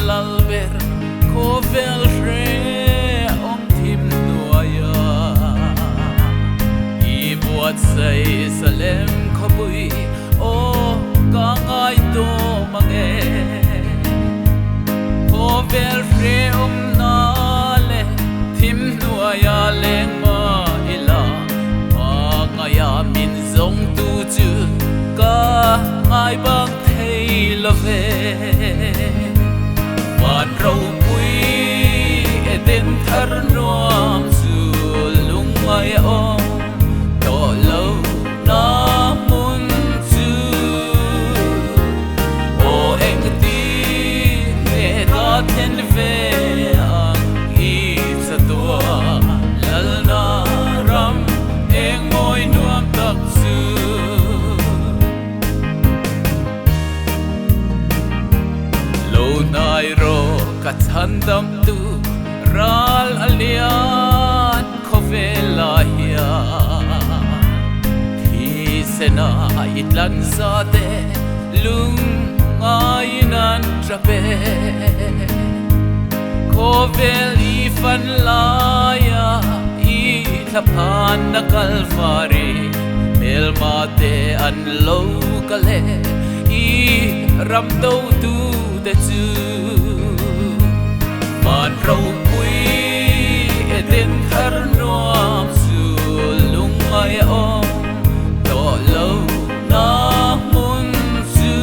lalber kovel re om tim nuaya I buat say salem khobui o kangai to mange kovel re om nale tim nuaya leng ma ila ngaya min zong tu chu ka ai bang thei love van rau pui eden thar nuam su lung mai om to lo na mun chu o eng ti ne ta ten ve ang I sa tua lal na ram eng moi nuam tak su lo nai ro kathandam tu ral alian khovela hiya thi sena itlan sa te lung ngai nan trape khovel I fan laya I thapan na kalvari melma te an lo kale I ram do tu de chu man rau pui eden thar nuam su lung mai om to lo na mun chu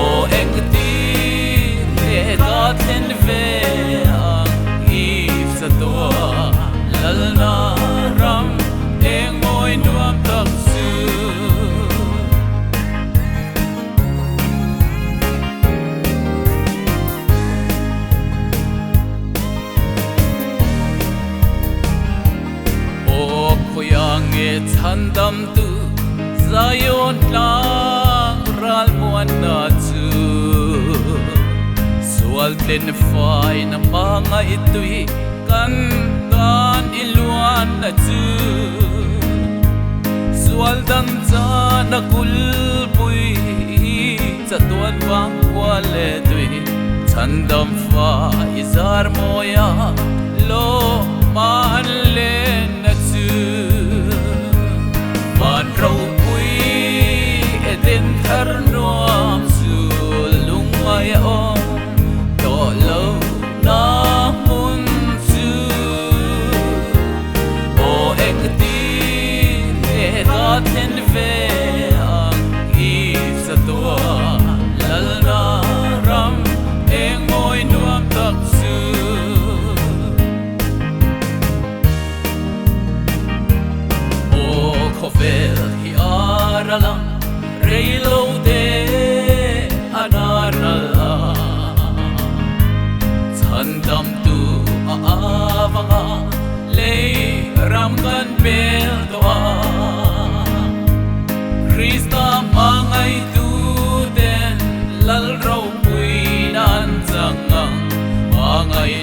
o ek ti ne ta ten ve ang I sa to lal na ram eng moi nuam tak su yang e chandam tu zayon lang ral muan na chu sual ten fai na mga itui kan dan iluan na chu sual dan cha na kulpui cha tuan wang wale tui chandam fa izar moya lo man len na chu man rau pui eden thar nuam su lung mai om to lo na mun chu o ek ti ne ta ten ve ang I sa to lal na ram eng moi nuam tak su khovel hi aralang reilo de anarala chandam tu aavanga le ram kan bel doa Krista mangai tu den lal rau pui nan zangang mangai